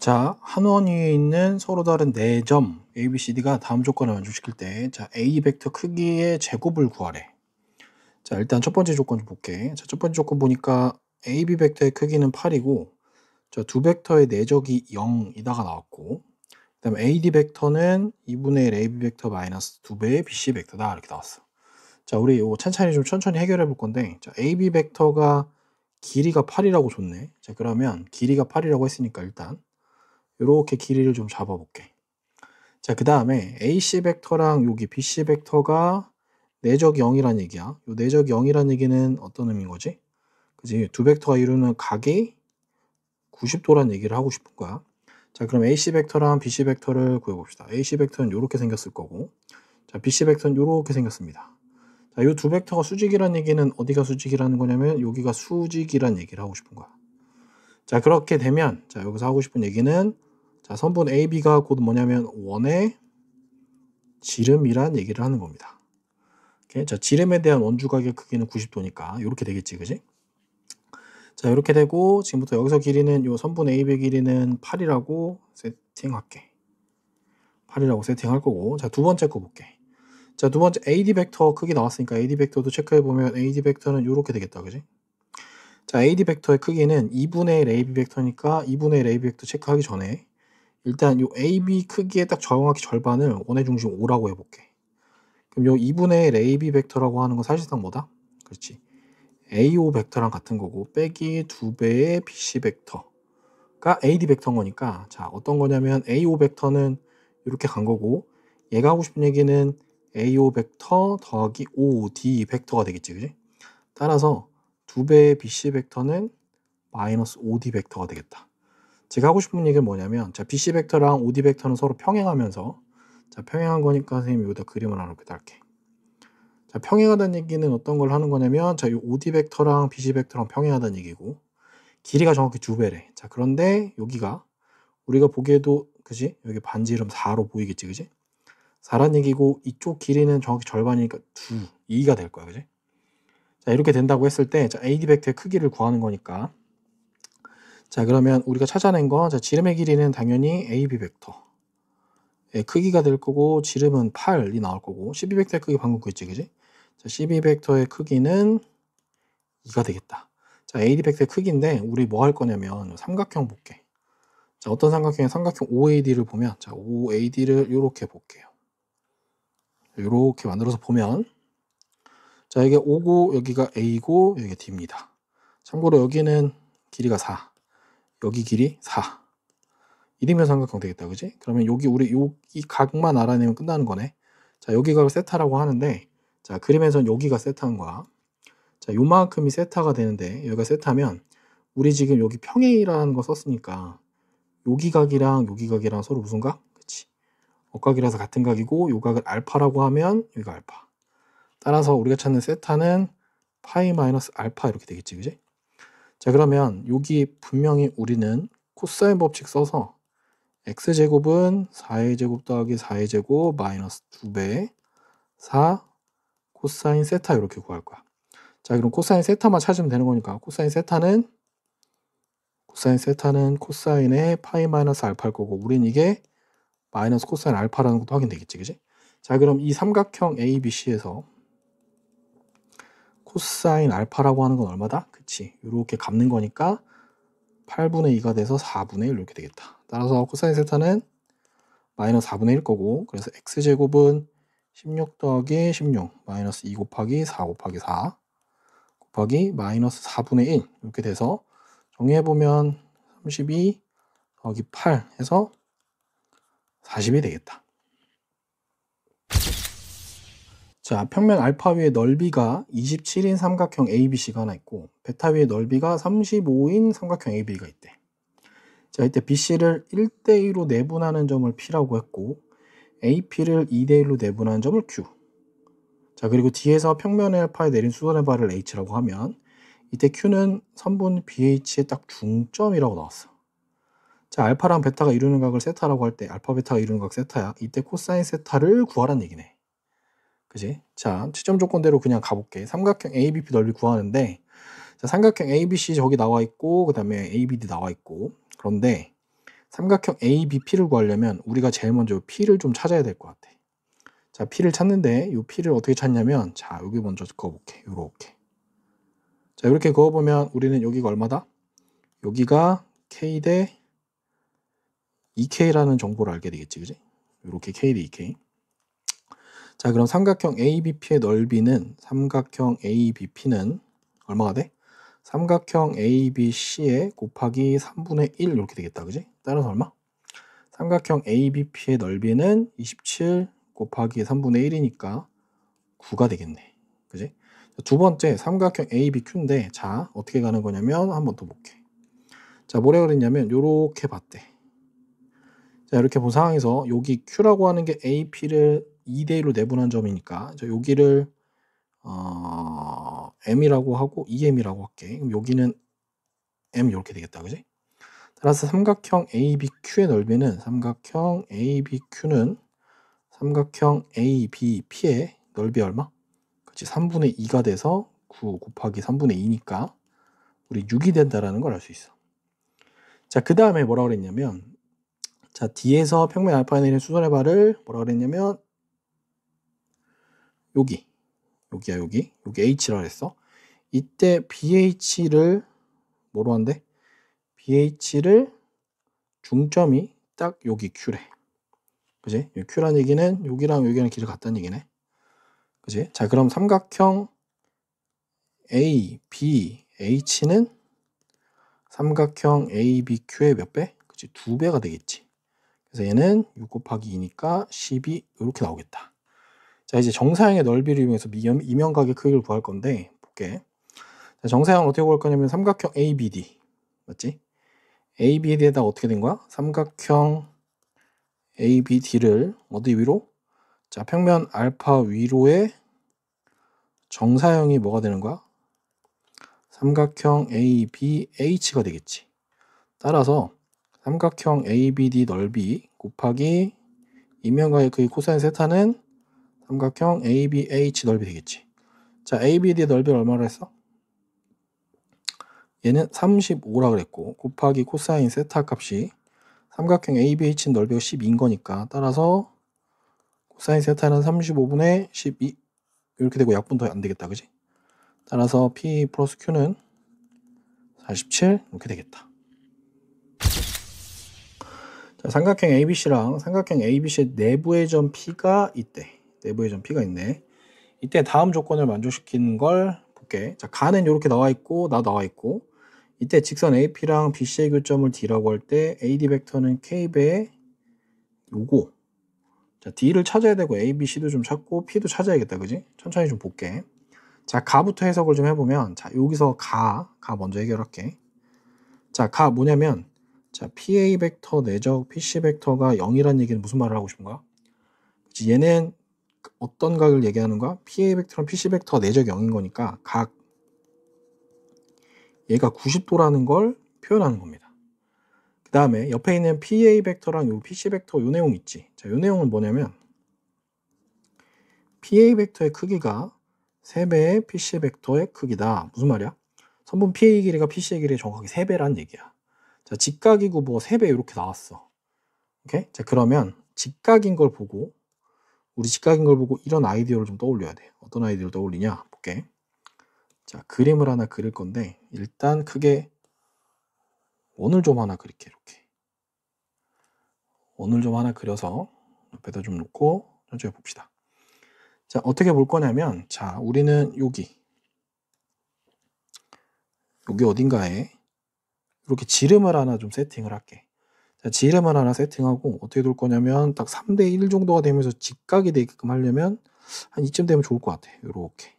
자, 한 원 위에 있는 서로 다른 4점 A, B, C, D가 다음 조건을 만족시킬 때, 자, A 벡터 크기의 제곱을 구하래. 자, 일단 첫 번째 조건 좀 볼게. 자, 첫 번째 조건 보니까 A, B 벡터의 크기는 8이고, 자, 두 벡터의 내적이 0이다가 나왔고, 그다음에 A, D 벡터는 2분의 1 A, B 벡터 마이너스 2배의 B, C 벡터다 이렇게 나왔어. 자, 우리 이거 천천히 해결해 볼 건데, 자, A, B 벡터가 길이가 8이라고 줬네. 자, 그러면 길이가 8이라고 했으니까 일단 요렇게 길이를 좀 잡아볼게. 자, 그 다음에 AC 벡터랑 여기 BC 벡터가 내적 0이란 얘기야. 요 내적 0이란 얘기는 어떤 의미인 거지? 그지? 두 벡터가 이루는 각이 90도란 얘기를 하고 싶은 거야. 자, 그럼 AC 벡터랑 BC 벡터를 구해봅시다. AC 벡터는 이렇게 생겼을 거고, 자, BC 벡터는 이렇게 생겼습니다. 자, 이 두 벡터가 수직이란 얘기는 어디가 수직이라는 거냐면 여기가 수직이란 얘기를 하고 싶은 거야. 자, 그렇게 되면 자, 여기서 하고 싶은 얘기는 자, 선분 AB가 곧 뭐냐면 원의 지름이란 얘기를 하는 겁니다. 오케이? 자, 지름에 대한 원주각의 크기는 90도니까 이렇게 되겠지, 그지? 자, 이렇게 되고 지금부터 여기서 길이는 요 선분 AB 길이는 8이라고 세팅할게. 8이라고 세팅할 거고, 자, 두 번째 거 볼게. 자, 두 번째 AD 벡터 크기 나왔으니까 AD 벡터도 체크해 보면 AD 벡터는 이렇게 되겠다, 그지? 자, AD 벡터의 크기는 2분의 1 AB 벡터니까 2분의 1 AB 벡터 체크하기 전에 일단 요 AB 크기의 딱 정확히 절반을 원의 중심 5라고 해볼게. 그럼 요 2분의 1 AB 벡터라고 하는 건 사실상 뭐다? 그렇지. AO 벡터랑 같은 거고 빼기 2배의 BC 벡터가 AD 벡터인 거니까 자, 어떤 거냐면 AO 벡터는 이렇게 간 거고 얘가 하고 싶은 얘기는 AO 벡터 더하기 OD 벡터가 되겠지, 그지? 따라서 2배의 BC 벡터는 마이너스 OD 벡터가 되겠다. 제가 하고 싶은 얘기는 뭐냐면 자, BC 벡터랑 OD 벡터는 서로 평행하면서 자, 평행한 거니까 선생님이 여기다 그림을 하나 이렇게 달게. 자, 평행하다는 얘기는 어떤 걸 하는 거냐면 자, 이 OD 벡터랑 BC 벡터랑 평행하다는 얘기고 길이가 정확히 2배래. 자, 그런데 여기가 우리가 보기에도 그지? 여기 반지름 4로 보이겠지, 그지? 4란 얘기고 이쪽 길이는 정확히 절반이니까 2가 될 거야, 그지? 자, 이렇게 된다고 했을 때 자, AD 벡터의 크기를 구하는 거니까 자, 그러면 우리가 찾아낸 거 자, 지름의 길이는 당연히 AB 벡터의 크기가 될 거고 지름은 8이 나올 거고 12벡터의 크기 방금 구했지, 그지? 자, 12벡터의 크기는 2가 되겠다. 자, AD 벡터의 크기인데 우리 뭐 할 거냐면 삼각형 볼게. 자, 어떤 삼각형에 삼각형 OAD를 보면 자, OAD를 이렇게 볼게요. 이렇게 만들어서 보면 자, 이게 O고 여기가 A고 여기가 D입니다. 참고로 여기는 길이가 4, 여기 길이 4. 이등변 삼각형 되겠다, 그지? 그러면 여기 우리 이 각만 알아내면 끝나는 거네. 자, 여기가 세타라고 하는데 자, 그림에선 여기가 세타인 거야. 자, 요만큼이 세타가 되는데 여기가 세타면 우리 지금 여기 평행이라는 거 썼으니까 여기 각이랑 여기 각이랑 서로 무슨 각? 그치? 억각이라서 같은 각이고 요 각을 알파라고 하면 여기가 알파. 따라서 우리가 찾는 세타는 파이 마이너스 알파 이렇게 되겠지, 그지? 자, 그러면 여기 분명히 우리는 코사인 법칙 써서 x제곱은 4의 제곱 더하기 4의 제곱 마이너스 2배 4 코사인 세타 이렇게 구할 거야. 자, 그럼 코사인 세타만 찾으면 되는 거니까 코사인 세타는 코사인의 파이 마이너스 알파일 거고 우린 이게 마이너스 코사인 알파라는 것도 확인되겠지, 그지? 자, 그럼 이 삼각형 ABC에서 코사인 알파라고 하는 건 얼마다? 그치, 이렇게 갚는 거니까 8분의 2가 돼서 4분의 1 이렇게 되겠다. 따라서 코사인 세타는 마이너스 4분의 1 거고 그래서 x제곱은 16 더하기 16 마이너스 2 곱하기 4 곱하기 4 곱하기 마이너스 4분의 1 이렇게 돼서 정리해보면 32 더하기 8 해서 40이 되겠다. 자, 평면 알파 위의 넓이가 27인 삼각형 ABC가 하나 있고 베타 위의 넓이가 35인 삼각형 AB가 있대. 자, 이때 BC를 1대2로 내분하는 점을 P라고 했고 AP를 2대1로 내분하는 점을 Q. 자, 그리고 뒤에서 평면의 알파에 내린 수선의 발을 H라고 하면 이때 Q는 선분 BH의 딱 중점이라고 나왔어. 자, 알파랑 베타가 이루는 각을 세타라고 할 때 알파 베타가 이루는 각 세타야. 이때 코사인 세타를 구하라는 얘기네. 그지? 자, 채점 조건대로 그냥 가볼게. 삼각형 ABP 넓이 구하는데 자, 삼각형 ABC 저기 나와 있고 그 다음에 ABD 나와 있고 그런데 삼각형 ABP를 구하려면 우리가 제일 먼저 P를 좀 찾아야 될 것 같아. 자, P를 찾는데 이 P를 어떻게 찾냐면, 자, 여기 먼저 그어볼게. 요렇게. 자, 이렇게 그어보면 우리는 여기가 얼마다? 여기가 K 대 2K라는 정보를 알게 되겠지, 그지? 이렇게 K 대 2K. 자, 그럼 삼각형 ABP의 넓이는, 삼각형 ABP는 얼마가 돼? 삼각형 ABC에 곱하기 3분의 1 이렇게 되겠다, 그지? 따라서 얼마? 삼각형 ABP의 넓이는 27 곱하기 3분의 1이니까 9가 되겠네, 그지? 두 번째 삼각형 ABQ인데, 자, 어떻게 가는 거냐면 한번 더 볼게. 자, 뭐라 그랬냐면 요렇게 봤대. 자, 이렇게 본 상황에서 여기 Q라고 하는 게 AP를 2대 1로 내분한 점이니까 여기를 M이라고 하고 EM이라고 할게. 그럼 여기는 M 이렇게 되겠다, 그지? 따라서 삼각형 ABQ의 넓이는, 삼각형 ABQ는 삼각형 ABP의 넓이 얼마? 그치, 3분의 2가 돼서 9 곱하기 3분의 2니까 우리 6이 된다라는 걸 알 수 있어. 자, 그 다음에 뭐라 그랬냐면, 자, D에서 평면 알파에 내린 수선의 발을 뭐라 그랬냐면, 여기야, 여기 H라 그랬어. 이때 BH를 뭐로 한대? BH를 중점이 딱 여기 Q래. 그지? Q란 얘기는 여기랑 여기랑 길이 같다는 얘기네. 그지? 자, 그럼 삼각형 A, B, H는 삼각형 A, B, Q의 몇 배? 그치? 2배가 되겠지. 그래서 얘는 6 곱하기 2니까 12 이렇게 나오겠다. 자, 이제 정사형의 넓이를 이용해서 이면각의 크기를 구할 건데 볼게. 자, 정사형을 어떻게 구할 거냐면 삼각형 ABD 맞지? ABD에다 어떻게 된 거야? 삼각형 ABD를 어디 위로? 자, 평면 알파 위로의 정사형이 뭐가 되는 거야? 삼각형 ABH가 되겠지. 따라서 삼각형 ABD 넓이 곱하기 이면각의 크기 코사인 세타는 삼각형 ABH 넓이 되겠지. 자, ABD의 넓이를 얼마로 했어? 얘는 35라 그랬고 곱하기 코사인 세타 값이 삼각형 ABH 넓이가 12인 거니까, 따라서 코사인 세타는 35분의 12 이렇게 되고 약분 더 안 되겠다, 그지? 따라서 P 플러스 Q는 47 이렇게 되겠다. 자, 삼각형 ABC랑 삼각형 ABC의 내부의 점 P가 있대. 내부의 점 P가 있네. 이때 다음 조건을 만족시키는 걸 볼게. 자, 가는 이렇게 나와 있고 나와 있고, 이때 직선 AP랑 BC의 교점을 D라고 할 때 AD 벡터는 K배 요거. 자, D를 찾아야 되고 A, B, C도 좀 찾고 P도 찾아야겠다, 그지? 천천히 좀 볼게. 자, 가부터 해석을 좀 해보면, 자, 여기서 가 먼저 해결할게. 자, 가 뭐냐면, 자, PA 벡터 내적 PC 벡터가 0이란 얘기는 무슨 말을 하고 싶은 거야? 그치, 얘는 어떤 각을 얘기하는 거야? PA 벡터랑 PC 벡터 내적 0인 거니까 각 얘가 90도라는 걸 표현하는 겁니다. 그 다음에 옆에 있는 PA 벡터랑 요 PC 벡터 요 내용 있지. 자, 요 내용은 뭐냐면 PA 벡터의 크기가 3배의 PC 벡터의 크기다. 무슨 말이야? 선분 PA 길이가 PC의 길이의 정확하게 3배란 얘기야. 자, 직각이고 뭐 3배 이렇게 나왔어. 오케이? 자, 그러면 직각인 걸 보고, 우리 직각인 걸 보고 이런 아이디어를 좀 떠올려야 돼. 어떤 아이디어를 떠올리냐? 볼게. 자, 그림을 하나 그릴 건데 일단 크게 원을 좀 하나 그릴게. 이렇게 원을 좀 하나 그려서 옆에다 좀 놓고 천천히 봅시다. 자, 어떻게 볼 거냐면, 자, 우리는 여기 어딘가에 이렇게 지름을 하나 좀 세팅을 할게. 자, 지름을 하나 세팅하고 어떻게 둘 거냐면 딱 3대 1 정도가 되면서 직각이 되게끔 하려면 한 이쯤 되면 좋을 것 같아. 요렇게.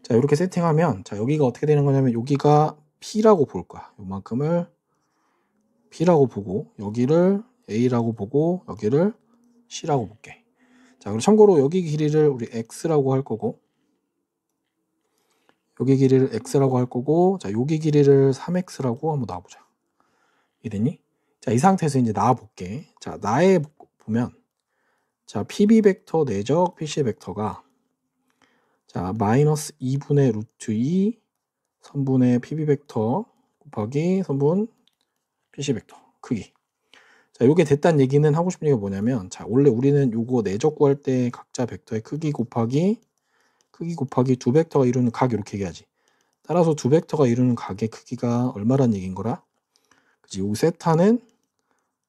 자, 이렇게 세팅하면, 자, 여기가 어떻게 되는 거냐면 여기가 P라고 볼 거야. 요만큼을 P라고 보고 여기를 A라고 보고 여기를 C라고 볼게. 자, 그리고 참고로 여기 길이를 우리 X라고 할 거고 여기 길이를 X라고 할 거고, 자, 여기 길이를 3X라고 한번 놔보자. 이해됐니? 자, 이 상태에서 이제 나와볼게. 자, 나에 보면, 자, PB 벡터 내적 PC 벡터가, 자, 마이너스 2분의 루트 2 선분의 PB 벡터 곱하기 선분 PC 벡터. 크기. 자, 요게 됐다는 얘기는 하고 싶은 얘기가 뭐냐면, 자, 원래 우리는 요거 내적 구할 때 각자 벡터의 크기 곱하기 두 벡터가 이루는 각 이렇게 얘기하지. 따라서 두 벡터가 이루는 각의 크기가 얼마란 얘기인 거라? 그치? 요 세타는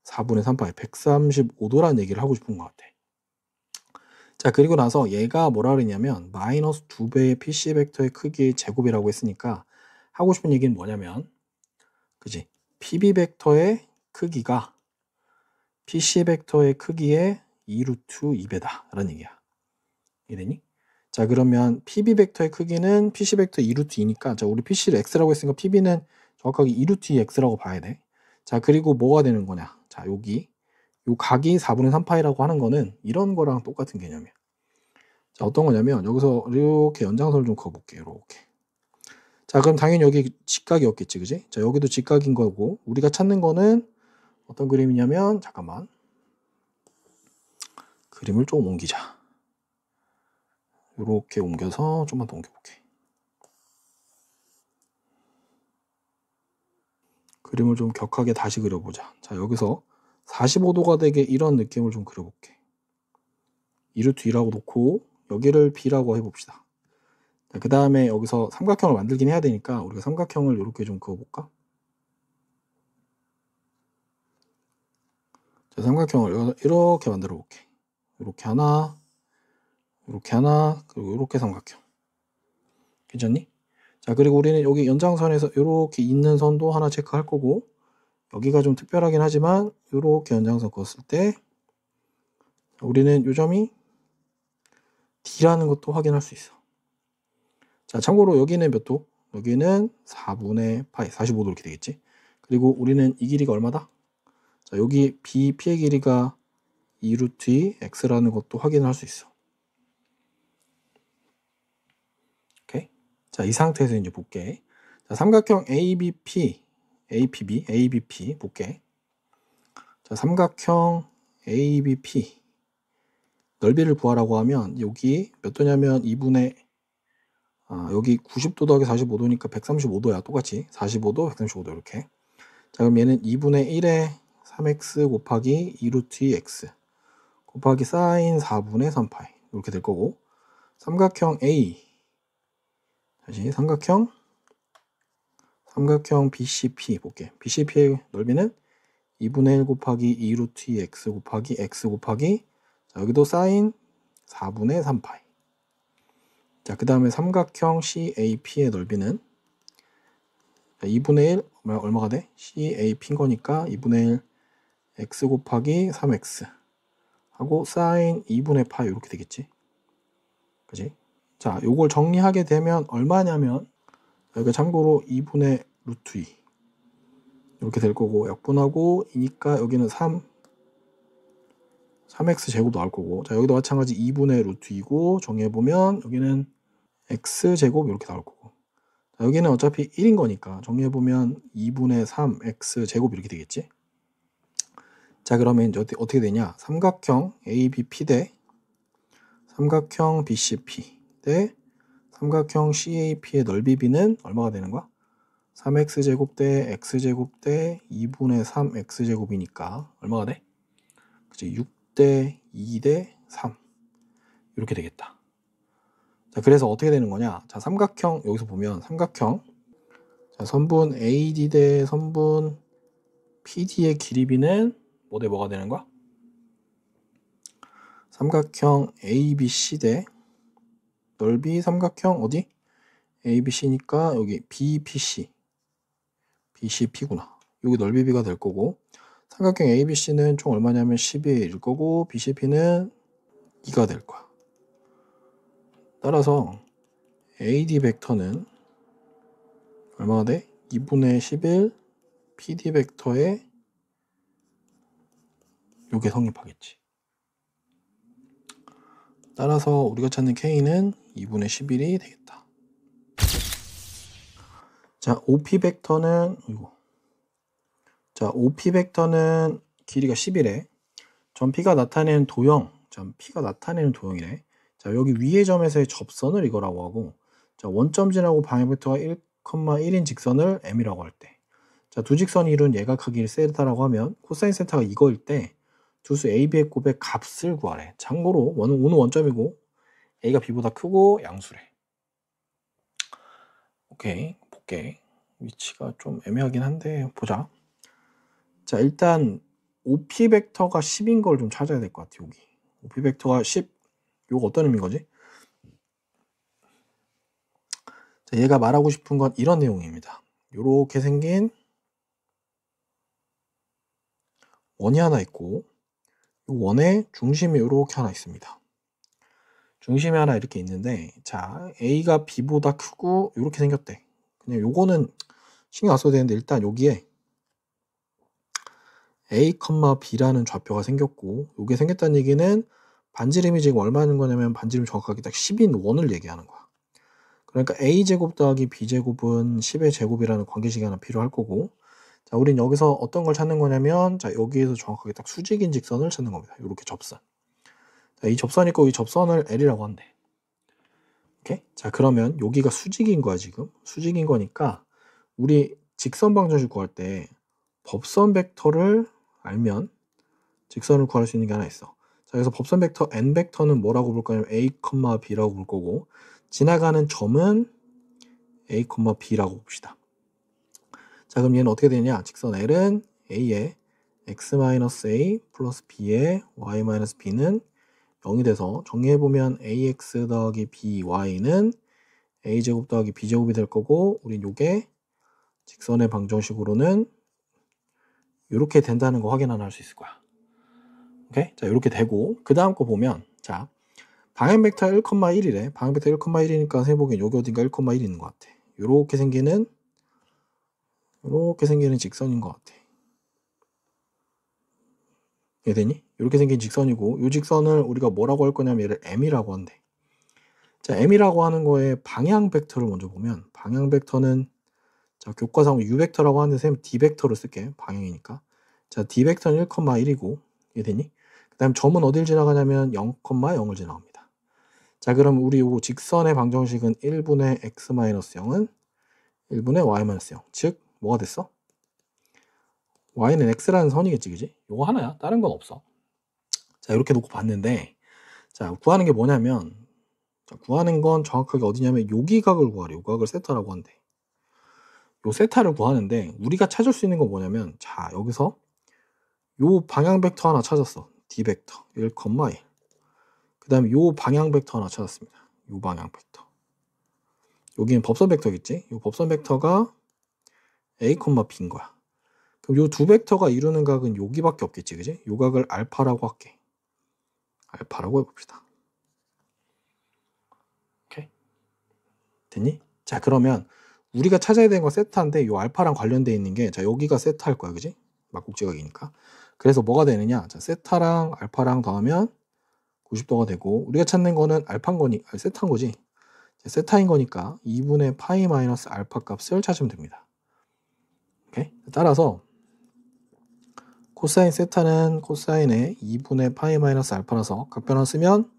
4분의 3파이 135도라는 얘기를 하고 싶은 것 같아. 자, 그리고 나서 얘가 뭐라 그랬냐면 마이너스 2배의 PC 벡터의 크기의 제곱이라고 했으니까 하고 싶은 얘기는 뭐냐면, 그지? PB 벡터의 크기가 PC 벡터의 크기의 2루트 2배다 라는 얘기야. 이해되니? 자, 그러면 PB 벡터의 크기는 PC 벡터 2루트 2니까, 자, 우리 PC를 X라고 했으니까 PB는 정확하게 2루트 2 X라고 봐야 돼. 자, 그리고 뭐가 되는 거냐? 자, 여기 요 각이 4분의 3파이라고 하는 거는 이런 거랑 똑같은 개념이야. 자, 어떤 거냐면 여기서 이렇게 연장선을 좀 그어볼게요. 이렇게. 자, 그럼 당연히 여기 직각이었겠지, 그지? 자, 여기도 직각인 거고, 우리가 찾는 거는 어떤 그림이냐면, 잠깐만, 그림을 좀 옮기자. 이렇게 옮겨서 좀만 더 옮겨볼게. 그림을 좀 격하게 다시 그려보자. 자, 여기서 45도가 되게 이런 느낌을 좀 그려볼게. 2루트 2라고 놓고 여기를 B라고 해봅시다. 그 다음에 여기서 삼각형을 만들긴 해야 되니까 우리가 삼각형을 이렇게 좀 그어볼까? 자, 삼각형을 이렇게 만들어 볼게. 이렇게 하나, 그리고 이렇게 삼각형. 괜찮니? 자, 그리고 우리는 여기 연장선에서 이렇게 있는 선도 하나 체크할 거고, 여기가 좀 특별하긴 하지만 이렇게 연장선 그었을 때 우리는 이 점이 D라는 것도 확인할 수 있어. 자, 참고로 여기는 몇 도? 여기는 4분의 파이, 45도 이렇게 되겠지. 그리고 우리는 이 길이가 얼마다? 자, 여기 BP의 길이가 2루트 2 X라는 것도 확인할 수 있어. 오케이? 자, 이 상태에서 이제 볼게. 자, 삼각형 ABP, ABP 볼게. 자, 삼각형 ABP 넓이를 구하라고 하면 여기 몇 도냐면 2분의 여기 90도 더하기 45도니까 135도야. 똑같이 45도, 135도 이렇게. 자, 그럼 얘는 2분의 1에 3x 곱하기 2루트 2x 곱하기 사인 4분의 3파이 이렇게 될 거고, 삼각형 A, 다시 삼각형 BCP 볼게. BCP의 넓이는 2분의 1 곱하기 2루트 2x 곱하기 x 곱하기, 자, 여기도 사인 4분의 3파이. 자, 그 다음에 삼각형 CAP의 넓이는 2분의 1 얼마가 돼? CAP인 거니까 2분의 1 x 곱하기 3x 하고 사인 2분의 파이 이렇게 되겠지. 그지? 자, 요걸 정리하게 되면 얼마냐면 여기가 참고로 2분의 루트 2 이렇게 될 거고, 약분하고 이니까 여기는 3x 제곱 나올 거고, 자, 여기도 마찬가지 2분의 루트 2고 정리해보면 여기는 x 제곱 이렇게 나올 거고, 자, 여기는 어차피 1인 거니까 정리해보면 2분의 3x 제곱 이렇게 되겠지. 자, 그러면 이제 어떻게 되냐? 삼각형 ABP 대 삼각형 BCP 대 삼각형 CAP의 넓이 B는 얼마가 되는 거야? 3x제곱 대 x제곱 대 2분의 3x제곱이니까 얼마가 돼? 그치, 6대 2대 3 이렇게 되겠다. 자, 그래서 어떻게 되는 거냐? 자, 삼각형 여기서 보면 삼각형, 자, 선분 AD 대 선분 PD의 길이 B는 뭐 대 뭐가 되는 거야? 삼각형 ABC 대 넓이 삼각형 어디? ABC니까 여기 BPC, BCP구나. 여기 넓이 B가 될 거고, 삼각형 ABC는 총 얼마냐면 12일 거고, BCP는 2가 될 거야. 따라서 AD 벡터는 얼마가 돼? 2분의 11 PD 벡터에 요게 성립하겠지. 따라서 우리가 찾는 K는 2분의 11이 되겠다. 자, OP 벡터는 이거. 자, OP 벡터는 길이가 10이래. 점 P가 나타내는 도형, 점 P가 나타내는 도형이래. 자, 여기 위의 점에서의 접선을 이거라고 하고, 자, 원점 지나고 방향 벡터가 1,1인 직선을 M이라고 할 때, 자, 두 직선이 이룬 예각 크기를 세타라고 하면 코사인 세타가 이거일 때 두수 AB의 곱의 값을 구하래. 참고로 O는 원점이고 A가 B보다 크고 양수래. 오케이, 볼게. 위치가 좀 애매하긴 한데 보자. 자, 일단 OP 벡터가 10인 걸 좀 찾아야 될 것 같아. 여기 OP 벡터가 10. 요거 어떤 의미인 거지? 자, 얘가 말하고 싶은 건 이런 내용입니다. 요렇게 생긴 원이 하나 있고 요 원의 중심이 요렇게 하나 있습니다. 중심이 하나 이렇게 있는데, 자, A가 B보다 크고 요렇게 생겼대. 그냥 요거는 신경 안 써도 되는데 일단 여기에 A, B라는 좌표가 생겼고, 요게 생겼다는 얘기는 반지름이 지금 얼마인 거냐면 반지름 정확하게 딱 10인 원을 얘기하는 거야. 그러니까 A제곱 더하기 B제곱은 10의 제곱이라는 관계식이 하나 필요할 거고, 자, 우린 여기서 어떤 걸 찾는 거냐면, 자, 여기에서 정확하게 딱 수직인 직선을 찾는 겁니다. 요렇게 접선. 자, 이 접선이 있고 이 접선을 L이라고 한대. 오케이? 자, 그러면 여기가 수직인 거야, 지금. 수직인 거니까 우리 직선 방정식 구할 때 법선 벡터를 알면 직선을 구할 수 있는 게 하나 있어. 자, 그래서 법선 벡터 n 벡터는 뭐라고 볼 거냐면 a, b라고 볼 거고, 지나가는 점은 a, b라고 봅시다. 자, 그럼 얘는 어떻게 되냐? 직선 L은 a에 x-a 플러스 b에 y-b는 0이 돼서 정리해보면 ax 더하기 by는 a제곱 더하기 b제곱이 될 거고, 우린 요게 직선의 방정식으로는 이렇게 된다는 거 확인 하나 할 수 있을 거야. 오케이? 자, 이렇게 되고, 그 다음 거 보면, 자, 방향 벡터 1,1이래. 방향 벡터 1,1이니까 해보기엔 여기 어딘가 1,1 있는 것 같아. 이렇게 생기는 직선인 것 같아. 이해되니? 이렇게 생긴 직선이고, 이 직선을 우리가 뭐라고 할 거냐면 얘를 m이라고 한대. 자, m이라고 하는 거에 방향 벡터를 먼저 보면, 방향 bek터는 자, 교과상으로 u 벡터라고 하는데 쌤 d 벡터를 쓸게. 방향이니까. 자, d 벡터는 1,1이고, 이해되니? 그 다음 점은 어딜 지나가냐면 0,0을 지나갑니다. 자, 그럼 우리 요 직선의 방정식은 1분의 x-0은 1분의 y-0. 즉, 뭐가 됐어? y는 x라는 선이겠지, 그지? 요거 하나야. 다른 건 없어. 자, 이렇게 놓고 봤는데, 자, 구하는 게 뭐냐면, 자, 구하는 건 정확하게 어디냐면 여기 각을 구하래. 요 각을 세타라고 한대. 요 세타를 구하는데 우리가 찾을 수 있는 건 뭐냐면, 자, 여기서 요 방향 벡터 하나 찾았어. d 벡터 1,1. 그 다음에 요 방향 벡터 하나 찾았습니다. 요 방향 벡터. 여기는 법선 벡터겠지? 요 법선 벡터가 a, b인 거야. 그럼 요 두 벡터가 이루는 각은 여기밖에 없겠지, 그지? 요 각을 알파라고 할게. 알파라고 해봅시다. 오케이? 됐니? 자, 그러면 우리가 찾아야 되는 건 세타인데 요 알파랑 관련돼 있는 게, 자, 여기가 세타일 거야, 그지? 막국지각이니까. 그래서 뭐가 되느냐? 자, 세타랑 알파랑 더하면 90도가 되고, 우리가 찾는 거는 알파인 거니, 아니, 세타인 거지. 세타인 거니까 2분의 파이 마이너스 알파 값을 찾으면 됩니다. 오케이? 따라서 코사인 세타는 코사인의 2분의 파이 마이너스 알파라서 각변화 쓰면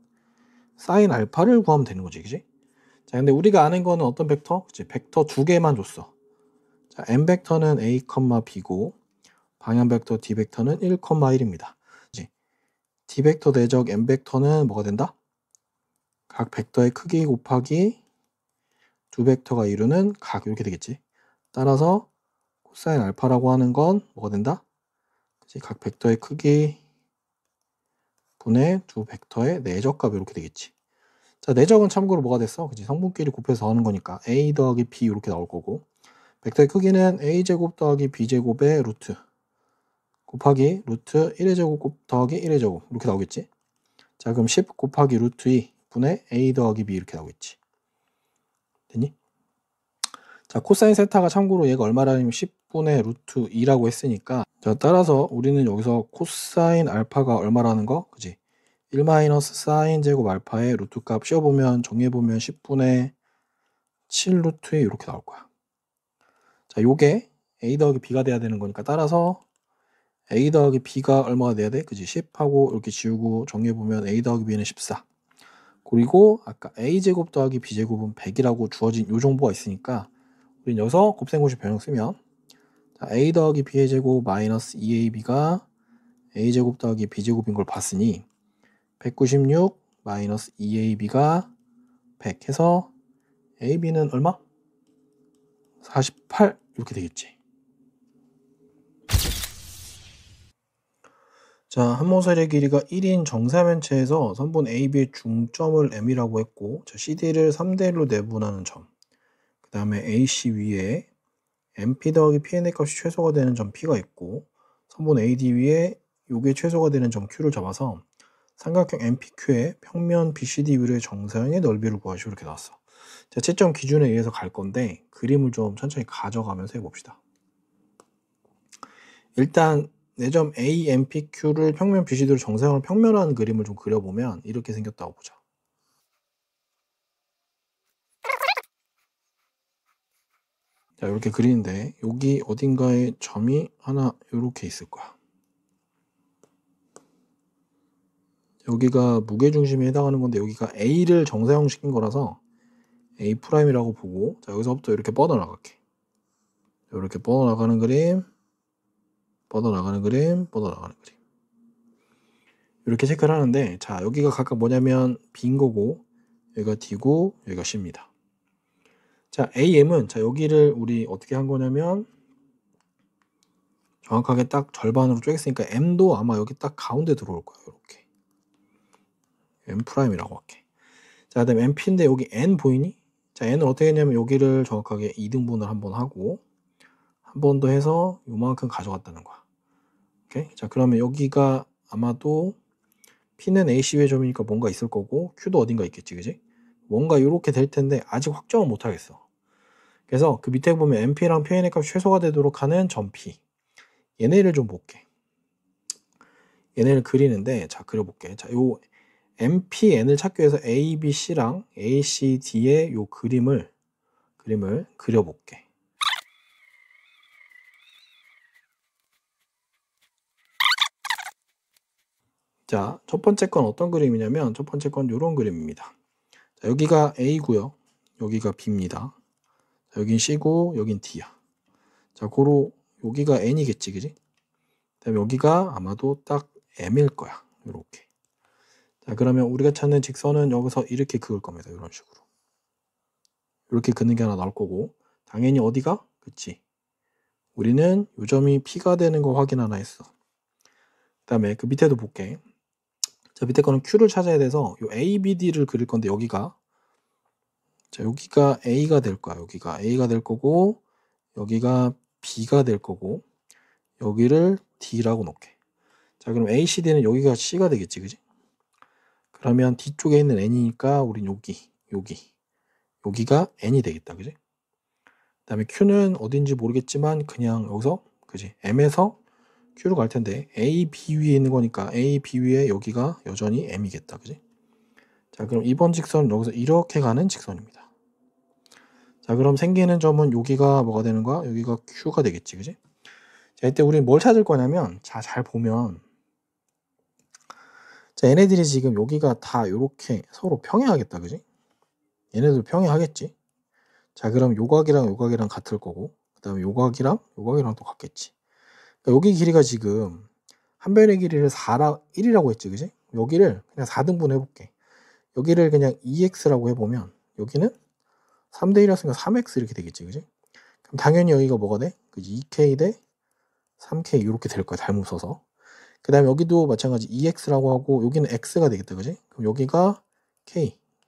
사인 알파를 구하면 되는 거지, 그지? 자, 근데 우리가 아는 거는 어떤 벡터? 그치? 벡터 두 개만 줬어. 자, m 벡터는 a, b고 방향 벡터 d 벡터는 1,1입니다. 그치? d 벡터 대적 m 벡터는 뭐가 된다? 각 벡터의 크기 곱하기 두 벡터가 이루는 각, 이렇게 되겠지. 따라서 코사인 알파라고 하는 건 뭐가 된다? 그치? 각 벡터의 크기 분의 두 벡터의 내적값, 이렇게 되겠지. 자, 내적은 참고로 뭐가 됐어? 그치? 성분끼리 곱해서 하는 거니까 a 더하기 b 이렇게 나올 거고, 벡터의 크기는 a제곱 더하기 b제곱의 루트 곱하기 루트 1의 제곱 더하기 1의 제곱, 이렇게 나오겠지. 자, 그럼 10 곱하기 루트 2 분의 a 더하기 b 이렇게 나오겠지. 됐니? 자, 코사인 세타가 참고로 얘가 얼마라면 10분의 루트 2라고 했으니까, 자, 따라서 우리는 여기서 코사인 알파가 얼마라는 거? 그지? 1 마이너스 사인 제곱 알파의 루트 값 씌워보면, 정리해보면 10분의 7 루트 2 이렇게 나올 거야. 자, 요게 a 더하기 b가 돼야 되는 거니까, 따라서 a 더하기 b가 얼마가 돼야 돼? 그지? 10하고 이렇게 지우고 정리해보면 a 더하기 b는 14. 그리고 아까 a제곱 더하기 b제곱은 100이라고 주어진 요 정보가 있으니까, 우린 여기서 곱셈공식 변형 쓰면, 자, a 더하기 b의 제곱 마이너스 2ab가 a제곱 더하기 b제곱인 걸 봤으니 196 마이너스 2ab가 100 해서 ab는 얼마? 48 이렇게 되겠지. 자, 한모서리의 길이가 1인 정사면체에서 선분 AB의 중점을 M이라고 했고, 자, CD를 3대 1로 내분하는 점, 그 다음에 AC 위에 MP 더하기 PN의 값이 최소가 되는 점 P가 있고, 선분 AD 위에 요게 최소가 되는 점 Q를 잡아서 삼각형 MPQ의 평면 BCD 위로의 정사형의 넓이를 구하시오. 이렇게 나왔어. 자, 채점 기준에 의해서 갈 건데 그림을 좀 천천히 가져가면서 해봅시다. 일단 내점 AMPQ를 평면 BCD로 정사형을 평면화한 그림을 좀 그려보면 이렇게 생겼다고 보자. 자, 이렇게 그리는데 여기 어딘가에 점이 하나 이렇게 있을 거야. 여기가 무게중심에 해당하는 건데 여기가 A를 정사형시킨 거라서 A'이라고 보고, 자, 여기서부터 이렇게 뻗어나갈게. 이렇게 뻗어나가는 그림, 뻗어나가는 그림, 뻗어나가는 그림. 이렇게 체크를 하는데, 자, 여기가 각각 뭐냐면 B인 거고, 여기가 D고, 여기가 C입니다. 자, AM은, 자, 여기를 우리 어떻게 한 거냐면, 정확하게 딱 절반으로 쪼갰으니까 M도 아마 여기 딱 가운데 들어올 거예요. 이렇게. M'이라고 할게. 자, 그 다음에 MP인데 여기 N 보이니? 자, N을 어떻게 했냐면 여기를 정확하게 2등분을 한번 하고, 한 번 더 해서 요만큼 가져갔다는 거야. 오케이? 자, 그러면 여기가 아마도 P는 AC의 점이니까 뭔가 있을 거고, Q도 어딘가 있겠지, 그지? 뭔가 이렇게 될 텐데 아직 확정은 못 하겠어. 그래서 그 밑에 보면 MP랑 PN의 값이 최소가 되도록 하는 점 P, 얘네를 좀 볼게. 얘네를 그리는데, 자, 그려볼게. 자, 요 MPN을 찾기 위해서 ABC랑 ACD의 요 그림을 그려볼게. 자, 첫 번째 건 어떤 그림이냐면, 첫 번째 건 요런 그림입니다. 자, 여기가 A고요. 여기가 B입니다. 자, 여긴 C고, 여긴 D야. 자, 고로 여기가 N이겠지, 그지? 그다음에 여기가 아마도 딱 M일 거야. 요렇게. 자, 그러면 우리가 찾는 직선은 여기서 이렇게 그을 겁니다. 이런 식으로. 이렇게 긋는 게 하나 나올 거고, 당연히 어디가? 그치? 우리는 요 점이 P가 되는 거 확인하나 했어. 그다음에 그 밑에도 볼게. 자, 밑에 거는 Q를 찾아야 돼서 요 ABD를 그릴 건데 여기가, 자, 여기가 A가 될 거야. 여기가 A가 될 거고, 여기가 B가 될 거고, 여기를 D라고 놓게. 자, 그럼 ACD는 여기가 C가 되겠지, 그지? 그러면 D쪽에 있는 N이니까 우린 여기가 N이 되겠다, 그지? 그 다음에 Q는 어딘지 모르겠지만 그냥 여기서, 그지? M에서 Q로 갈 텐데 A, B 위에 있는 거니까 A, B 위에 여기가 여전히 M이겠다, 그지? 자, 그럼 이번 직선은 여기서 이렇게 가는 직선입니다. 자, 그럼 생기는 점은 여기가 뭐가 되는 거야? 여기가 Q가 되겠지, 그지? 자, 이때 우리는 뭘 찾을 거냐면, 자, 잘 보면, 자, 얘네들이 지금 여기가 다 이렇게 서로 평행하겠다, 그지? 얘네들 평행하겠지? 자, 그럼 요각이랑 같을 거고, 그 다음에 요각이랑 또 같겠지. 그러니까 여기 길이가 지금 한 변의 길이를 1이라고 했지, 그지? 여기를 그냥 4등분 해볼게. 여기를 그냥 2x라고 해보면 여기는 3대 1이었으니까 3x 이렇게 되겠지, 그지? 그럼 당연히 여기가 뭐가 돼? 그지? 2k 대 3k 이렇게 될 거야, 닮음 써서. 그 다음에 여기도 마찬가지 2x라고 하고 여기는 x가 되겠다, 그지? 그럼 여기가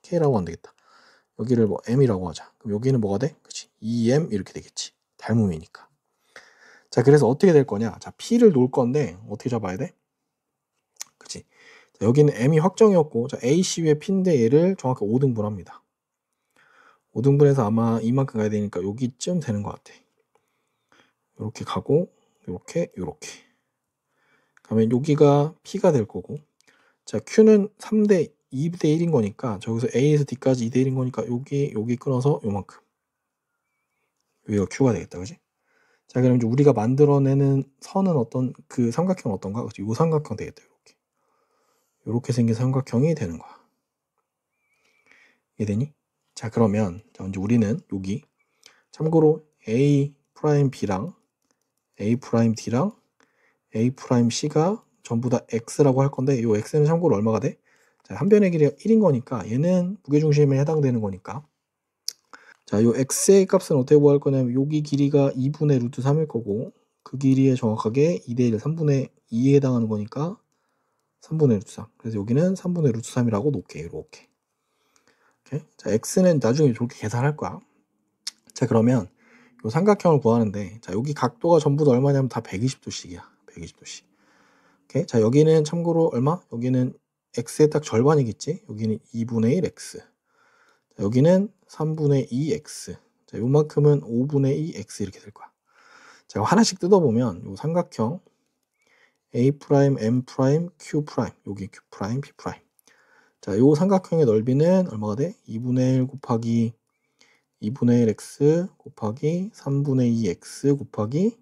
k라고 하면 되겠다. 여기를 뭐 m이라고 하자. 그럼 여기는 뭐가 돼? 그치? 2m 이렇게 되겠지. 닮음이니까. 자, 그래서 어떻게 될 거냐? 자, p를 놓을 건데 어떻게 잡아야 돼? 그치? 자, 여기는 m이 확정이었고, 자, ac 위에 p인데 얘를 정확히 5등분 합니다. 5등분해서 아마 이만큼 가야 되니까 여기쯤 되는 것 같아. 이렇게 가고, 이렇게. 그러면 여기가 p가 될 거고, 자, q는 3대 2대 1인 거니까 저기서 a에서 d까지 2대 1인 거니까 여기 끊어서 요만큼. 여기가 q가 되겠다, 그지? 자, 그럼 이제 우리가 만들어내는 선은 어떤, 그 삼각형은 어떤가? 그치? 요 삼각형 되겠다, 이렇게 생긴 삼각형이 되는 거야. 이해되니? 자, 그러면 자, 이제 우리는 여기 참고로 a 프라임 b랑 A'D랑 A'C가 전부 다 X라고 할 건데 이 X는 참고로 얼마가 돼? 자, 한 변의 길이가 1인 거니까 얘는 무게중심에 해당되는 거니까 자, 요 X의 값은 어떻게 구할 거냐면 여기 길이가 2분의 루트 3일 거고 그 길이에 정확하게 2대1, 3분의 2에 해당하는 거니까 3분의 루트 3. 그래서 여기는 3분의 루트 3이라고 놓게 이렇게. 오케이? 자, X는 나중에 저렇게 계산할 거야. 자, 그러면 요 삼각형을 구하는데 자, 여기 각도가 전부 다 얼마냐면 다 120도씩이야. 120도씩. 오케이? 자, 여기는 참고로 얼마? 여기는 X의 딱 절반이겠지? 여기는 2분의 1 X. 자, 여기는 3분의 2 X. 자, 요만큼은 5분의 2 X 이렇게 될 거야. 자, 이거 하나씩 뜯어보면 요 삼각형 A', M', Q', 여기 Q', P'. 자, 요 삼각형의 넓이는 얼마가 돼? 2분의 1 곱하기 2분의 1 X 곱하기 3분의 2 X 곱하기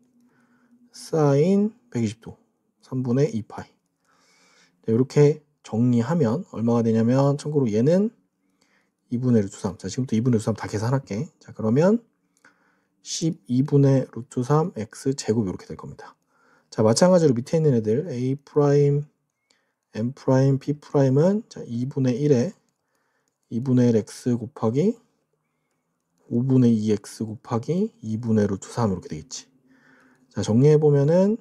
사인 120도 3분의 2파이. 자, 이렇게 정리하면 얼마가 되냐면 참고로 얘는 2분의 루트 3. 자, 지금부터 2분의 루트 3 다 계산할게. 자, 그러면 12분의 루트 3 X 제곱 이렇게 될 겁니다. 자, 마찬가지로 밑에 있는 애들 A', M', P'은 자, 2분의 1에 2분의 1 X 곱하기 5분의 2 X 곱하기 2분의 루트 3 이렇게 되겠지. 자, 정리해보면은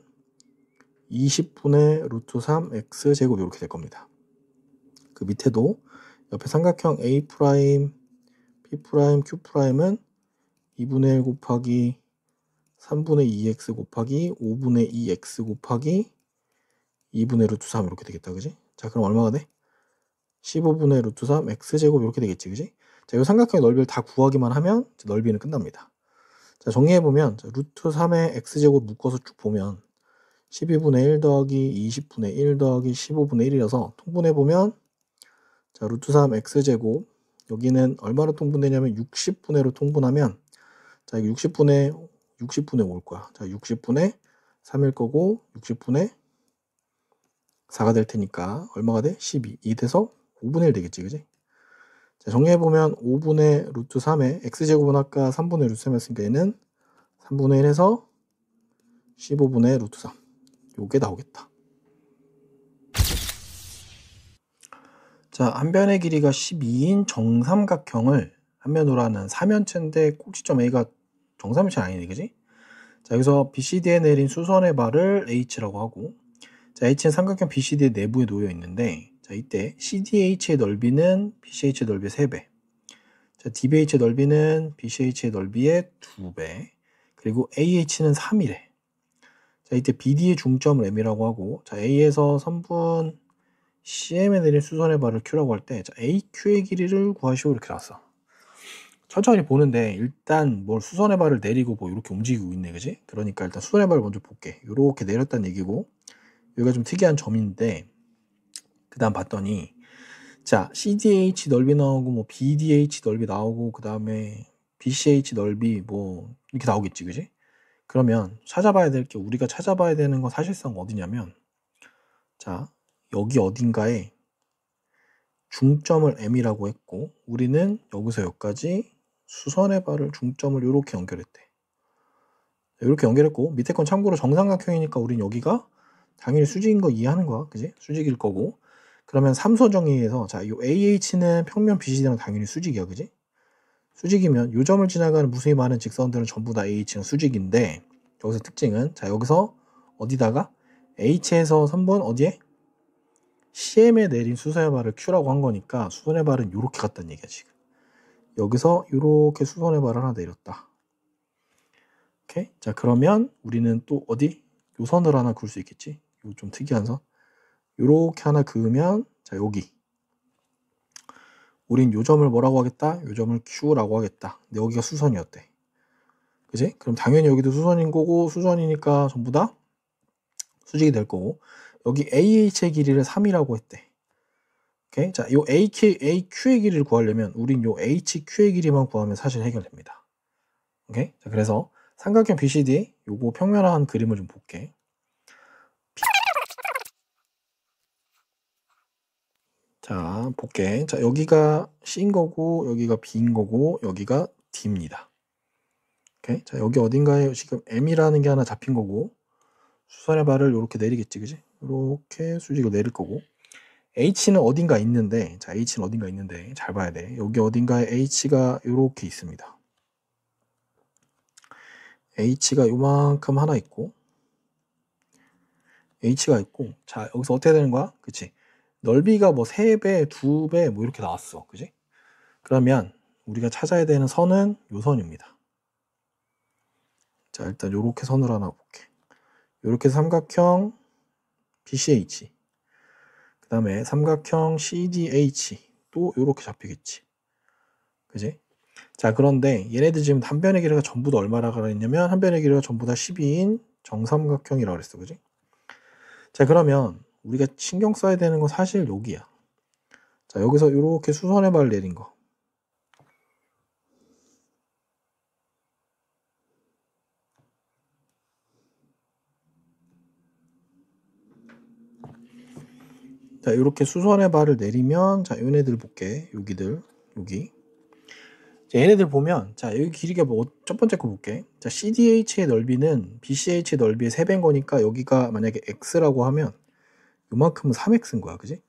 20분의 루트 3 X 제곱 이렇게 될 겁니다. 그 밑에도 옆에 삼각형 A', P', Q'은 2분의 1 곱하기 3분의 2x 곱하기 5분의 2x 곱하기 2분의 루트 3 이렇게 되겠다. 그지? 자, 그럼 얼마가 돼? 15분의 루트 3 x제곱 이렇게 되겠지. 그지? 자, 이 삼각형의 넓이를 다 구하기만 하면 넓이는 끝납니다. 자, 정리해보면 루트 3의 x제곱 묶어서 쭉 보면 12분의 1 더하기 20분의 1 더하기 15분의 1이라서 통분해보면 자, 루트 3 x제곱 여기는 얼마로 통분되냐면 60분의로 통분하면 자, 이거 60분의 5일 거야. 자, 60분의 3일 거고 60분의 4가 될 테니까 얼마가 돼? 12. 이 돼서 5분의 1 되겠지. 그지? 자, 정리해보면 5분의 루트 3의 x제곱은 아까 3분의 루트 3이었으니까 얘는 3분의 1에서 15분의 루트 3. 요게 나오겠다. 자, 한 변의 길이가 12인 정삼각형을 한 면으로 하는 3면체인데 꼭지점 A가 정삼면체 아니네. 그지? 자, 여기서 BCD에 내린 수선의 발을 H라고 하고 자, H는 삼각형 BCD의 내부에 놓여 있는데 자, 이때 CDH의 넓이는 BCH의 넓이의 3배 자, DBH의 넓이는 BCH의 넓이의 2배 그리고 AH는 3이래. 자, 이때 BD의 중점을 M이라고 하고 자, A에서 선분 CM에 내린 수선의 발을 Q라고 할 때 AQ의 길이를 구하시오 이렇게 나왔어. 천천히 보는데 일단 뭘 수선의 발을 내리고 뭐 이렇게 움직이고 있네. 그지? 그러니까 일단 수선의 발을 먼저 볼게. 이렇게 내렸다는 얘기고 여기가 좀 특이한 점인데 그 다음 봤더니 자, CDH 넓이 나오고 뭐 BDH 넓이 나오고 그 다음에 BCH 넓이 뭐 이렇게 나오겠지. 그지? 그러면 찾아봐야 될 게 우리가 찾아봐야 되는 건 사실상 어디냐면 자, 여기 어딘가에 중점을 M이라고 했고 우리는 여기서 여기까지 수선의 발을 중점을 이렇게 연결했대. 이렇게 연결했고 밑에 건 참고로 정삼각형이니까 우린 여기가 당연히 수직인 거 이해하는 거야. 그지? 수직일 거고 그러면 삼소 정의에서 자, 이 AH는 평면 BCD랑 당연히 수직이야. 그지? 수직이면 요 점을 지나가는 무수히 많은 직선들은 전부 다 AH는 수직인데 여기서 특징은 자, 여기서 어디다가 H에서 선분 어디에? CM에 내린 수선의 발을 Q라고 한 거니까 수선의 발은 이렇게 갔다는 얘기야. 지금 여기서 이렇게 수선의 발을 하나 내렸다. 오케이? 자, 그러면 우리는 또 어디? 요 선을 하나 그을 수 있겠지? 요 좀 특이한 선. 요렇게 하나 그으면 자, 여기 우린 요 점을 뭐라고 하겠다? 요 점을 Q라고 하겠다. 근데 여기가 수선이었대. 그지? 그럼 당연히 여기도 수선인 거고 수선이니까 전부 다 수직이 될 거고 여기 AH의 길이를 3이라고 했대. 오케이? 자, 요 AQ의 길이를 구하려면 우린 요 HQ의 길이만 구하면 사실 해결됩니다. 오케이? 자, 그래서 삼각형 BCD 요거 평면화한 그림을 좀 볼게. 자, 볼게. 자, 여기가 C인 거고 여기가 B인 거고 여기가 D입니다. 오케이. 자, 여기 어딘가에 지금 m이라는 게 하나 잡힌 거고, 수선의 발을 이렇게 내리겠지, 그지? 이렇게 수직을 내릴 거고, h는 어딘가 있는데, 자, h는 어딘가 있는데, 잘 봐야 돼. 여기 어딘가에 h가 이렇게 있습니다. h가 요만큼 하나 있고, h가 있고, 자, 여기서 어떻게 되는 거야? 그치? 넓이가 뭐 3배, 2배, 뭐 이렇게 나왔어. 그지? 그러면 우리가 찾아야 되는 선은 요 선입니다. 자, 일단 요렇게 선을 하나 볼게. 요렇게 삼각형 BCH, 그 다음에 삼각형 CDH 또 요렇게 잡히겠지. 그지? 자, 그런데 얘네들 지금 한 변의 길이가 전부 다 얼마라고 그랬냐면 한 변의 길이가 전부 다 12인 정삼각형이라고 그랬어. 그지? 자, 그러면 우리가 신경 써야 되는 건 사실 여기야. 자, 여기서 이렇게 수선의 발을 내린 거. 자, 이렇게 수선의 발을 내리면, 자, 얘네들 볼게. 여기들, 여기. 자, 얘네들 보면, 자, 여기 길이가 뭐, 첫 번째 거 볼게. 자, CDH의 넓이는 BCH의 넓이의 3배인 거니까, 여기가 만약에 X라고 하면, 요만큼은 3X인 거야. 그지?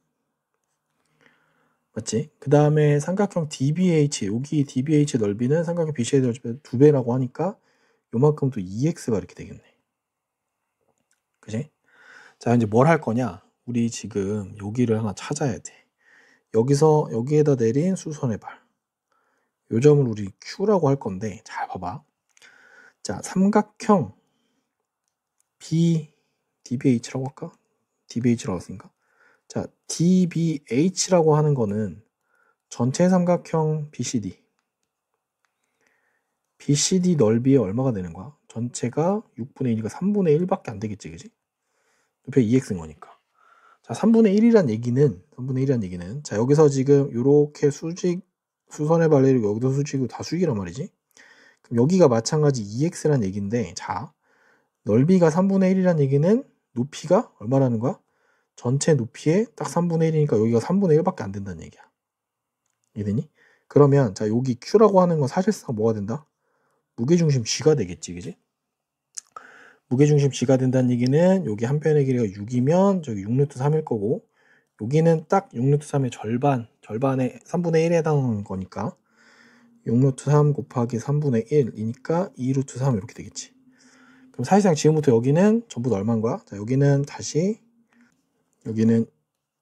맞지? 그 다음에 삼각형 DBH, 여기 DBH의 넓이는 삼각형 BC의 넓이 2배라고 하니까, 요만큼 또 2X가 이렇게 되겠네. 그지? 자, 이제 뭘 할 거냐? 우리 지금 여기를 하나 찾아야 돼. 여기서 여기에다 내린 수선의 발. 요 점을 우리 Q라고 할 건데, 잘 봐봐. 자, 삼각형 DBH라고 할까? DBH라고 했으니까. 자, DBH라고 하는 거는 전체 삼각형 BCD. BCD 넓이에 얼마가 되는 거야? 전체가 6분의 1이니까 3분의 1밖에 안 되겠지, 그지? 옆에 2x인 거니까. 자, 3분의 1이란 얘기는, 자, 여기서 지금 요렇게 수선의 발레를 여기도 수직이고 다 수직이란 말이지. 그럼 여기가 마찬가지 2x란 얘기인데, 자, 넓이가 3분의 1이란 얘기는 높이가 얼마라는 거야? 전체 높이의 딱 3분의 1이니까 여기가 3분의 1밖에 안 된다는 얘기야. 이해되니? 그러면 자, 여기 Q라고 하는 건 사실상 뭐가 된다? 무게중심 G가 되겠지, 그지? 무게중심 G가 된다는 얘기는 여기 한 편의 길이가 6이면 저기 6루트 3일 거고, 여기는 딱 6루트 3의 절반의 3분의 1에 해당하는 거니까 6루트 3 곱하기 3분의 1이니까 2루트 3 이렇게 되겠지. 그럼 사실상 지금부터 여기는 전부 다 얼마인 거야? 자, 여기는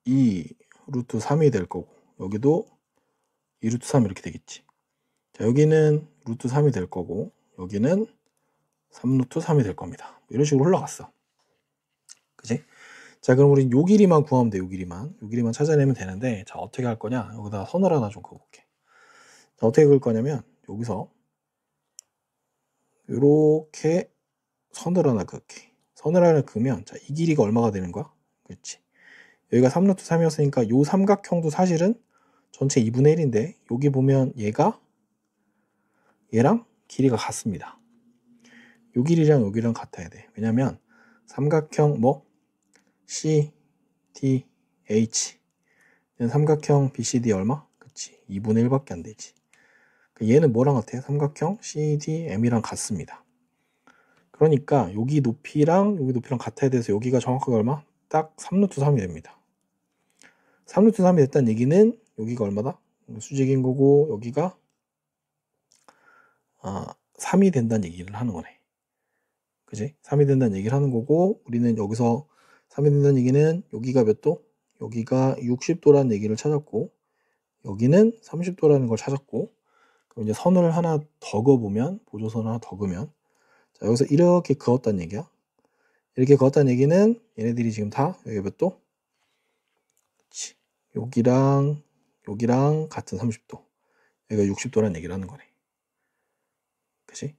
2 루트 3이 될 거고, 여기도 2 루트 3 이렇게 되겠지. 자, 여기는 루트 3이 될 거고, 여기는 3 루트 3이 될 겁니다. 이런 식으로 흘러갔어. 그지? 자, 그럼 우린 요 길이만 구하면 돼. 요 길이만 찾아내면 되는데, 자, 어떻게 할 거냐? 여기다 선을 하나 좀 그어볼게. 자, 어떻게 그을 거냐면, 여기서 요렇게 선을 하나 그을게. 선을 하나 그으면, 자, 이 길이가 얼마가 되는 거야? 그렇지. 여기가 3 루트 3이었으니까 요 삼각형도 사실은 전체 2분의 1인데, 여기 보면 얘랑 길이가 같습니다. 요 길이랑 여기랑 같아야 돼. 왜냐면 삼각형 C, D, H 삼각형 BCD 얼마? 그치, 2분의 1밖에 안 되지. 얘는 뭐랑 같아요? 삼각형 CDM이랑 같습니다. 그러니까 여기 높이랑 여기 높이랑 같아야 돼서 여기가 정확하게 얼마? 딱 3루트 3이 됩니다. 3루트 3이 됐다는 얘기는 여기가 얼마다? 수직인 거고, 여기가 3이 된다는 얘기를 하는 거네. 그지? 3이 된다는 얘기를 하는 거고, 우리는 여기서 3이 된다는 얘기는 여기가 몇 도? 여기가 60도라는 얘기를 찾았고, 여기는 30도라는 걸 찾았고, 그럼 이제 선을 하나 더 그어보면, 보조선을 하나 더 그으면, 자, 여기서 이렇게 그었다는 얘기야. 이렇게 그었다는 얘기는 얘네들이 지금 다 여기 몇 도? 그치. 여기랑 같은 30도. 여기가 60도라는 얘기를 하는 거네. 그치?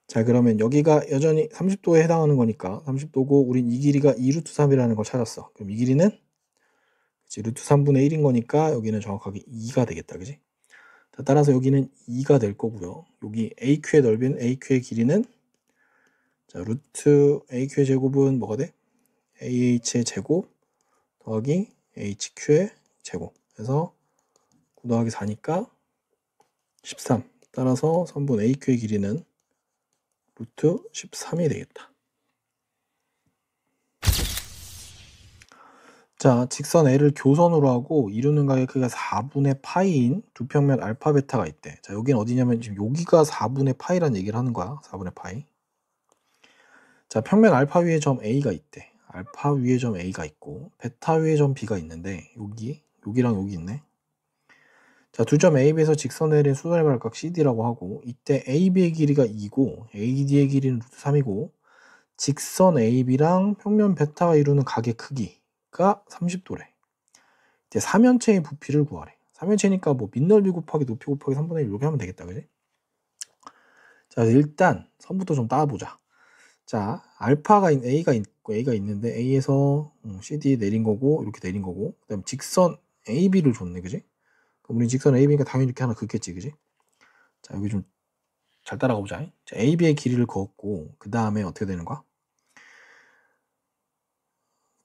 자, 그러면 여기가 여전히 30도에 해당하는 거니까 30도고, 우린 이 길이가 2루트 3이라는 걸 찾았어. 그럼 이 길이는 그치, 루트 3분의 1인 거니까 여기는 정확하게 2가 되겠다. 그지? 자, 따라서 여기는 2가 될 거고요. 여기 AQ의 넓이는, AQ의 길이는, 자, 루트 AQ의 제곱은 뭐가 돼? AH의 제곱 더하기 HQ의 제곱. 그래서 9 더하기 4니까 13. 따라서 선분 AQ의 길이는 루트 13이 되겠다. 자, 직선 L을 교선으로 하고 이루는 각의 크기가 4분의 파이인 두 평면 알파 베타가 있대. 자, 여긴 어디냐면 지금 여기가 4분의 파이란 얘기를 하는 거야. 4분의 파이. 자, 평면 알파 위에 점 A가 있대. 알파 위에 점 A가 있고 베타 위에 점 B가 있는데 여기랑 여기 있네. 자, 두 점 A, B에서 직선에 내린 수선의 발각 CD라고 하고 이때 AB의 길이가 2고 AD의 길이는 루트 3이고 직선 AB랑 평면 베타가 이루는 각의 크기가 30도래. 이제 3면체의 부피를 구하래. 3면체니까 뭐 밑넓이 곱하기 높이 곱하기 3분의 1 이렇게 하면 되겠다. 그지? 자, 일단 선부터 좀 따보자. 자, 알파가 A가 있고 A가 있는데 A에서 CD 내린 거고 이렇게 내린 거고 그다음 직선 AB를 줬네. 그지? 그럼 우리 직선 AB니까 당연히 이렇게 하나 긋겠지. 그지? 자, 여기 좀 잘 따라가 보자. 자, AB의 길이를 그었고 그 다음에 어떻게 되는 거야?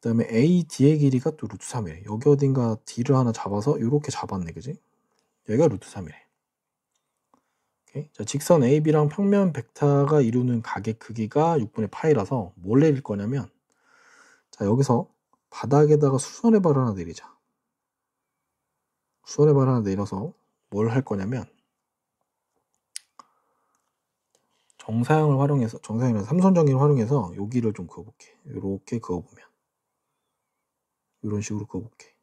그 다음에 AD의 길이가 또 루트 3이래. 여기 어딘가 D를 하나 잡아서 이렇게 잡았네. 그지? 여기가 루트 3이래. 오케이? 자, 직선 AB랑 평면 베타가 이루는 각의 크기가 6분의 파이라서 뭘 내릴 거냐면 자, 여기서 바닥에다가 수선의 발 하나 내리자. 수선의 발 하나 내려서 뭘 할 거냐면 정사형이라서 삼선정의를 활용해서 여기를 좀 그어볼게. 이렇게 그어보면 이런 식으로 그어볼게.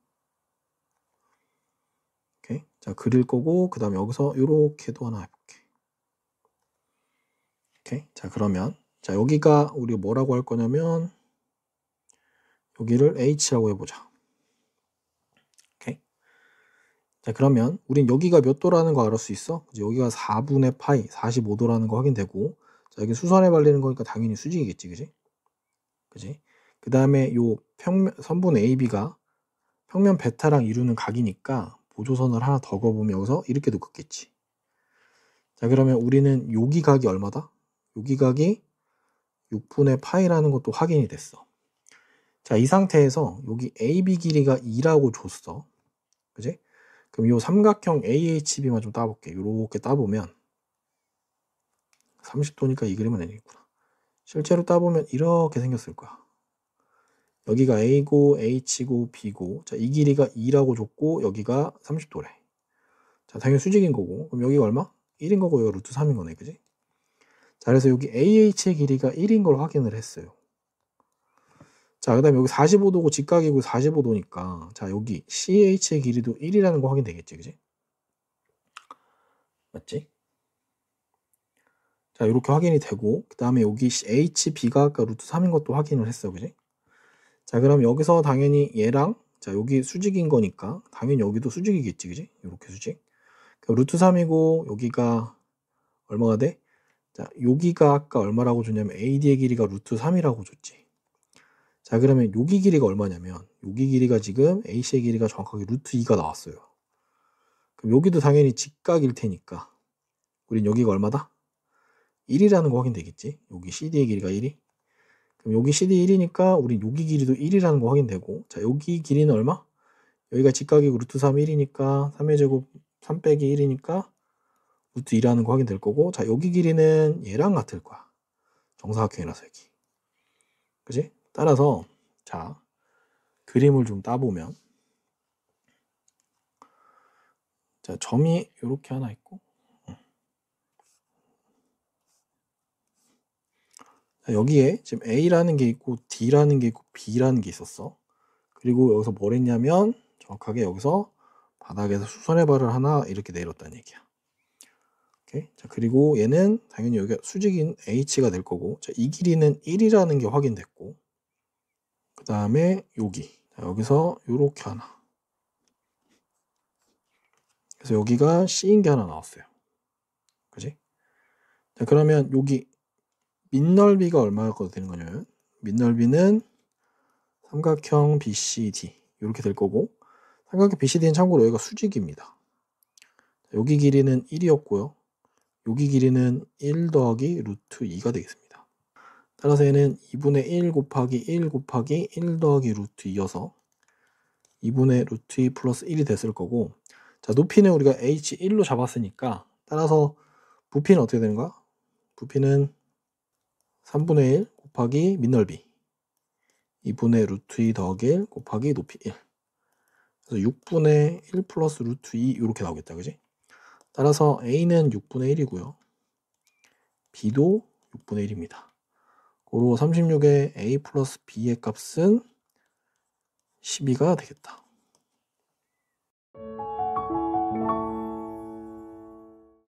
오케이? 자, 그릴 거고 그 다음에 여기서 이렇게도 하나 해볼게. 오케이? 자, 그러면 자, 여기가 우리가 뭐라고 할 거냐면 여기를 H라고 해보자. 오케이? 자, 그러면 우린 여기가 몇 도라는 거 알 수 있어? 여기가 4분의 파이 45도라는 거 확인되고 자, 여기 수선에 발리는 거니까 당연히 수직이겠지. 그지? 그지? 그 다음에 요 선분 AB가 평면 베타랑 이루는 각이니까 보조선을 하나 더 그어보면 여기서 이렇게도 긋겠지. 자, 그러면 우리는 여기 각이 얼마다? 여기 각이 6분의 파이라는 것도 확인이 됐어. 자, 이 상태에서 여기 AB 길이가 2라고 줬어. 그지? 그럼 이 삼각형 AHB만 좀 따볼게. 이렇게 따보면 30도니까 이 그림은 아니겠구나. 실제로 따보면 이렇게 생겼을 거야. 여기가 A고 H고 B고 자, 이 길이가 2라고 줬고 여기가 30도래. 자, 당연히 수직인 거고 그럼 여기가 얼마? 1인 거고 여기가 루트 3인 거네. 그지? 자, 그래서 여기 AH의 길이가 1인 걸 확인을 했어요. 자, 그 다음에 여기 45도고 직각이고 45도니까 자, 여기 CH의 길이도 1이라는 거 확인되겠지. 그지? 맞지? 자, 이렇게 확인이 되고 그 다음에 여기 HB가 아까 루트 3인 것도 확인을 했어. 그지? 자, 그럼 여기서 당연히 얘랑 자, 여기 수직인 거니까 당연히 여기도 수직이겠지. 그지? 이렇게 수직. 그럼 루트 3이고 여기가 얼마가 돼? 자, 여기가 아까 얼마라고 줬냐면 AD의 길이가 루트 3이라고 줬지. 자, 그러면 여기 길이가 얼마냐면 여기 길이가 지금 AC의 길이가 정확하게 루트 2가 나왔어요. 그럼 여기도 당연히 직각일 테니까 우린 여기가 얼마다? 1이라는 거 확인되겠지. 여기 CD의 길이가 1이. 그럼 여기 CD 1이니까 우린 여기 길이도 1이라는 거 확인되고 자, 여기 길이는 얼마? 여기가 직각이고 루트 3 1이니까 3의 제곱 3 빼기 1이니까 루트 2라는 거 확인될 거고 자, 여기 길이는 얘랑 같을 거야. 정사각형이라서 여기. 그지? 따라서 자, 그림을 좀 따보면 자, 점이 이렇게 하나 있고 자, 여기에 지금 A라는 게 있고 D라는 게 있고 B라는 게 있었어. 그리고 여기서 뭘 했냐면 정확하게 여기서 바닥에서 수선의 발을 하나 이렇게 내렸다는 얘기야. 오케이? 자, 그리고 얘는 당연히 여기가 수직인 H가 될 거고 자, 이 길이는 1이라는 게 확인됐고 그 다음에 여기 자, 여기서 이렇게 하나 그래서 여기가 C인 게 하나 나왔어요. 그지? 자, 그러면 여기 밑넓이가 얼마가 되는 거냐면 밑넓이는 삼각형 BCD 이렇게 될 거고 삼각형 BCD는 참고로 여기가 수직입니다. 여기 길이는 1이었고요. 여기 길이는 1 더하기 루트 2가 되겠습니다. 따라서 얘는 2분의 1 곱하기 1 곱하기 1 더하기 루트 2여서 2분의 루트 2 플러스 1이 됐을 거고 자, 높이는 우리가 H1로 잡았으니까 따라서 부피는 어떻게 되는 거야? 부피는 3분의 1 곱하기 밑넓이 2분의 루트 2 더하기 1 곱하기 높이 1. 그래서 6분의 1 플러스 루트 2 이렇게 나오겠다. 그지? 따라서 A는 6분의 1이고요. B도 6분의 1입니다. 고로 36의 A 플러스 B의 값은 12가 되겠다.